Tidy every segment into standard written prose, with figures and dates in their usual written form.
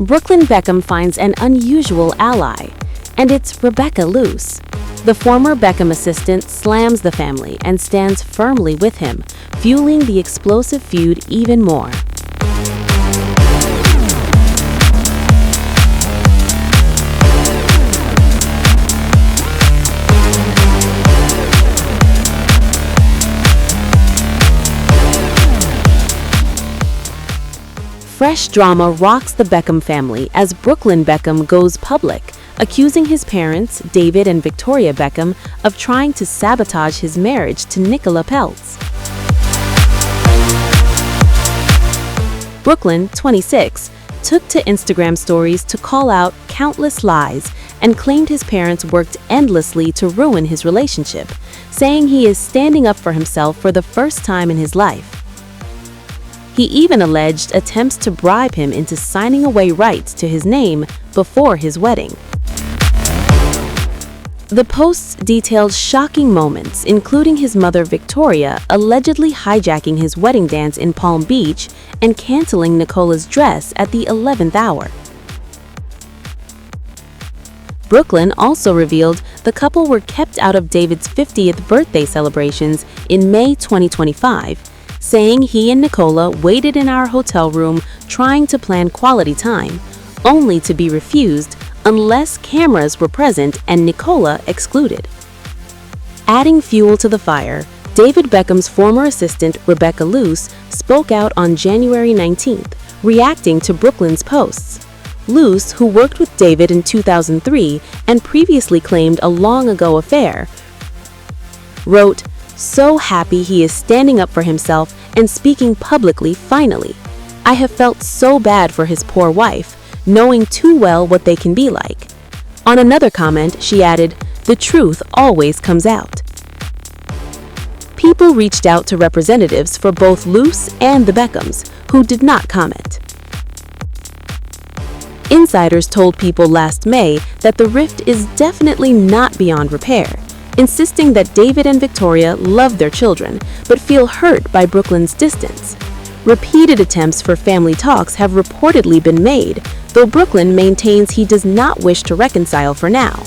Brooklyn Beckham finds an unusual ally, and it's Rebecca Loos. The former Beckham assistant slams the family and stands firmly with him, fueling the explosive feud even more. Fresh drama rocks the Beckham family as Brooklyn Beckham goes public, accusing his parents, David and Victoria Beckham, of trying to sabotage his marriage to Nicola Peltz. Brooklyn, 26, took to Instagram stories to call out countless lies and claimed his parents worked endlessly to ruin his relationship, saying he is standing up for himself for the first time in his life. He even alleged attempts to bribe him into signing away rights to his name before his wedding. The posts detailed shocking moments, including his mother Victoria allegedly hijacking his wedding dance in Palm Beach and canceling Nicola's dress at the 11th hour. Brooklyn also revealed the couple were kept out of David's 50th birthday celebrations in May 2025, saying he and Nicola waited in our hotel room trying to plan quality time, only to be refused unless cameras were present and Nicola excluded. Adding fuel to the fire, David Beckham's former assistant Rebecca Loos spoke out on January 19th, reacting to Brooklyn's posts. Loos, who worked with David in 2003 and previously claimed a long-ago affair, wrote, "So happy he is standing up for himself and speaking publicly finally. I have felt so bad for his poor wife, knowing too well what they can be like." On another comment, she added, "The truth always comes out." People reached out to representatives for both Loos and the Beckhams, who did not comment. Insiders told People last May that the rift is definitely not beyond repair, insisting that David and Victoria love their children, but feel hurt by Brooklyn's distance. Repeated attempts for family talks have reportedly been made, though Brooklyn maintains he does not wish to reconcile for now.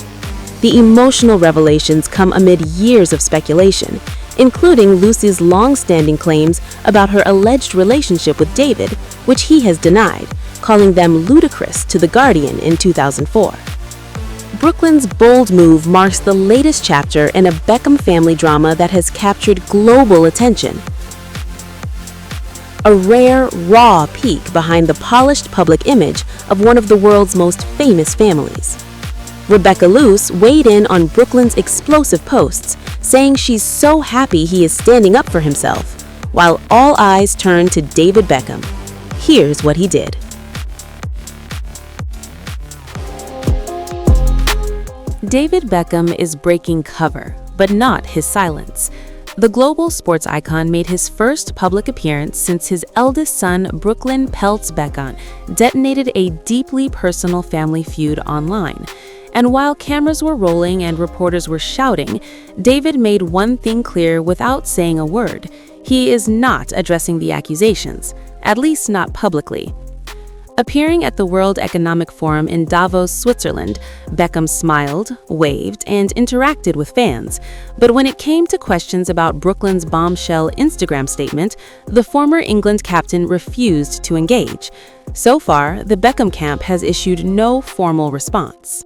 The emotional revelations come amid years of speculation, including Lucy's long-standing claims about her alleged relationship with David, which he has denied, calling them ludicrous to The Guardian in 2004. Brooklyn's bold move marks the latest chapter in a Beckham family drama that has captured global attention. A rare, raw peek behind the polished public image of one of the world's most famous families. Rebecca Loos weighed in on Brooklyn's explosive posts, saying she's so happy he is standing up for himself, while all eyes turned to David Beckham. Here's what he did. David Beckham is breaking cover, but not his silence. The global sports icon made his first public appearance since his eldest son, Brooklyn Peltz Beckham, detonated a deeply personal family feud online. And while cameras were rolling and reporters were shouting, David made one thing clear without saying a word. He is not addressing the accusations, at least not publicly. Appearing at the World Economic Forum in Davos, Switzerland, Beckham smiled, waved, and interacted with fans. But when it came to questions about Brooklyn's bombshell Instagram statement, the former England captain refused to engage. So far, the Beckham camp has issued no formal response.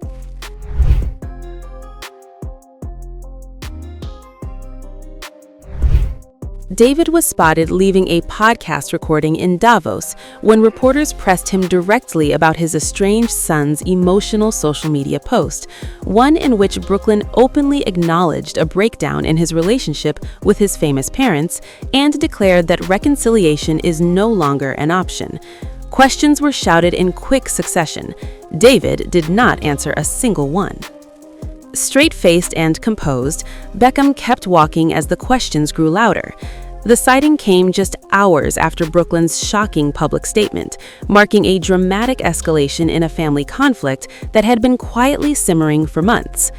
David was spotted leaving a podcast recording in Davos when reporters pressed him directly about his estranged son's emotional social media post, one in which Brooklyn openly acknowledged a breakdown in his relationship with his famous parents and declared that reconciliation is no longer an option. Questions were shouted in quick succession. David did not answer a single one. Straight-faced and composed, Beckham kept walking as the questions grew louder. The sighting came just hours after Brooklyn's shocking public statement, marking a dramatic escalation in a family conflict that had been quietly simmering for months.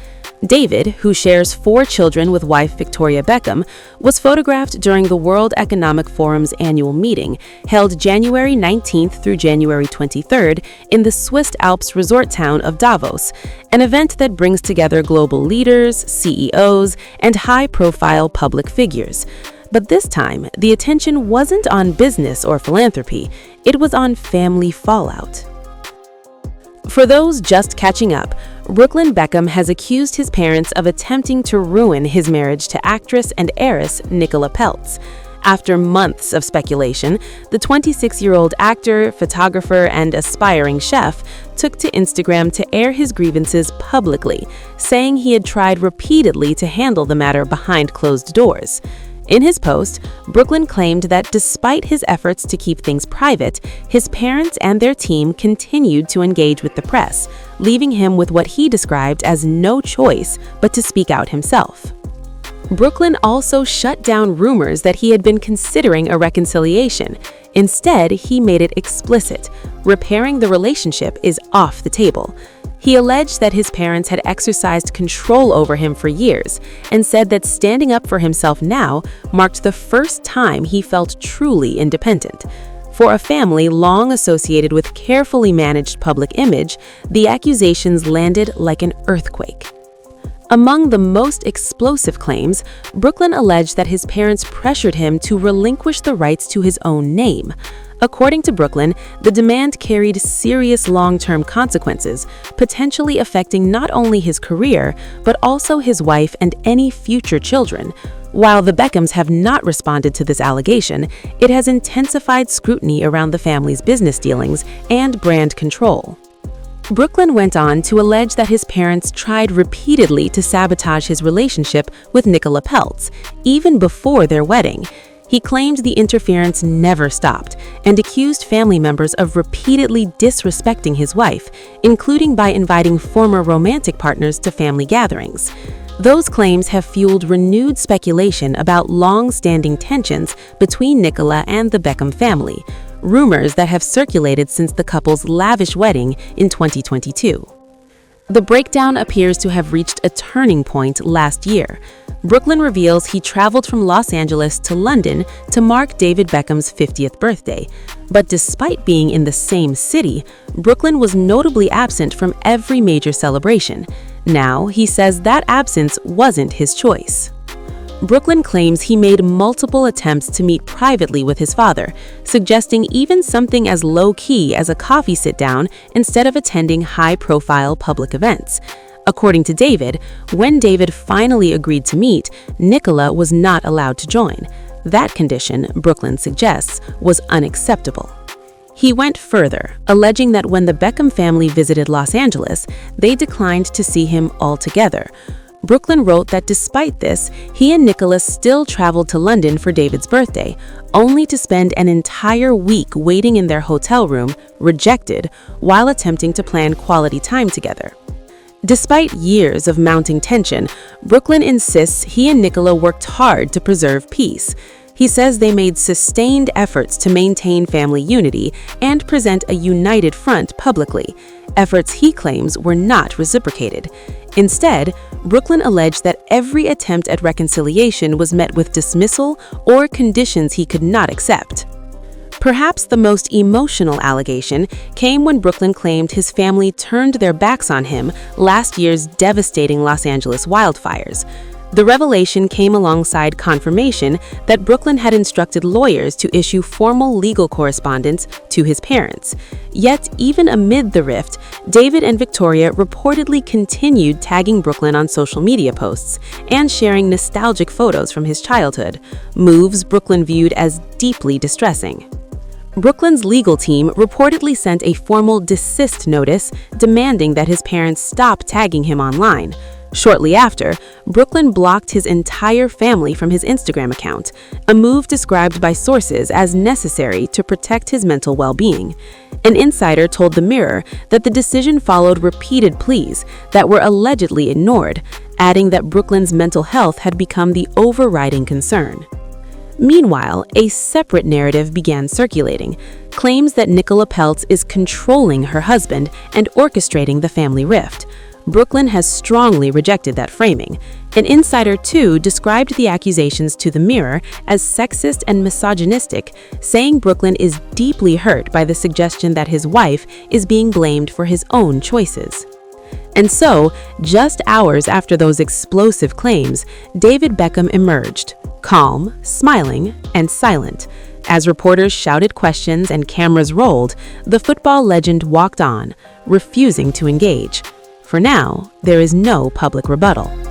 David, who shares 4 children with wife Victoria Beckham, was photographed during the World Economic Forum's annual meeting, held January 19th through January 23rd in the Swiss Alps resort town of Davos, an event that brings together global leaders, CEOs, and high-profile public figures. But this time, the attention wasn't on business or philanthropy, it was on family fallout. For those just catching up, Brooklyn Beckham has accused his parents of attempting to ruin his marriage to actress and heiress Nicola Peltz. After months of speculation, the 26-year-old actor, photographer, and aspiring chef took to Instagram to air his grievances publicly, saying he had tried repeatedly to handle the matter behind closed doors. In his post, Brooklyn claimed that despite his efforts to keep things private, his parents and their team continued to engage with the press, leaving him with what he described as no choice but to speak out himself. Brooklyn also shut down rumors that he had been considering a reconciliation. Instead, he made it explicit: repairing the relationship is off the table. He alleged that his parents had exercised control over him for years and said that standing up for himself now marked the first time he felt truly independent. For a family long associated with carefully managed public image, the accusations landed like an earthquake. Among the most explosive claims, Brooklyn alleged that his parents pressured him to relinquish the rights to his own name. According to Brooklyn, the demand carried serious long-term consequences, potentially affecting not only his career, but also his wife and any future children. While the Beckhams have not responded to this allegation, it has intensified scrutiny around the family's business dealings and brand control. Brooklyn went on to allege that his parents tried repeatedly to sabotage his relationship with Nicola Peltz, even before their wedding. He claimed the interference never stopped and accused family members of repeatedly disrespecting his wife, including by inviting former romantic partners to family gatherings. Those claims have fueled renewed speculation about long-standing tensions between Nicola and the Beckham family, rumors that have circulated since the couple's lavish wedding in 2022. The breakdown appears to have reached a turning point last year. Brooklyn reveals he traveled from Los Angeles to London to mark David Beckham's 50th birthday. But despite being in the same city, Brooklyn was notably absent from every major celebration. Now, he says that absence wasn't his choice. Brooklyn claims he made multiple attempts to meet privately with his father, suggesting even something as low-key as a coffee sit-down instead of attending high-profile public events. According to David, when David finally agreed to meet, Nicola was not allowed to join. That condition, Brooklyn suggests, was unacceptable. He went further, alleging that when the Beckham family visited Los Angeles, they declined to see him altogether. Brooklyn wrote that despite this, he and Nicola still traveled to London for David's birthday, only to spend an entire week waiting in their hotel room, rejected, while attempting to plan quality time together. Despite years of mounting tension, Brooklyn insists he and Nicola worked hard to preserve peace. He says they made sustained efforts to maintain family unity and present a united front publicly, efforts he claims were not reciprocated. Instead, Brooklyn alleged that every attempt at reconciliation was met with dismissal or conditions he could not accept. Perhaps the most emotional allegation came when Brooklyn claimed his family turned their backs on him last year's devastating Los Angeles wildfires. The revelation came alongside confirmation that Brooklyn had instructed lawyers to issue formal legal correspondence to his parents. Yet, even amid the rift, David and Victoria reportedly continued tagging Brooklyn on social media posts and sharing nostalgic photos from his childhood, moves Brooklyn viewed as deeply distressing. Brooklyn's legal team reportedly sent a formal desist notice demanding that his parents stop tagging him online. Shortly after, Brooklyn blocked his entire family from his Instagram account, a move described by sources as necessary to protect his mental well-being. An insider told The Mirror that the decision followed repeated pleas that were allegedly ignored, adding that Brooklyn's mental health had become the overriding concern. Meanwhile, a separate narrative began circulating, claims that Nicola Peltz is controlling her husband and orchestrating the family rift. Brooklyn has strongly rejected that framing. An insider, too, described the accusations to the Mirror as sexist and misogynistic, saying Brooklyn is deeply hurt by the suggestion that his wife is being blamed for his own choices. And so, just hours after those explosive claims, David Beckham emerged, calm, smiling, and silent. As reporters shouted questions and cameras rolled, the football legend walked on, refusing to engage. For now, there is no public rebuttal.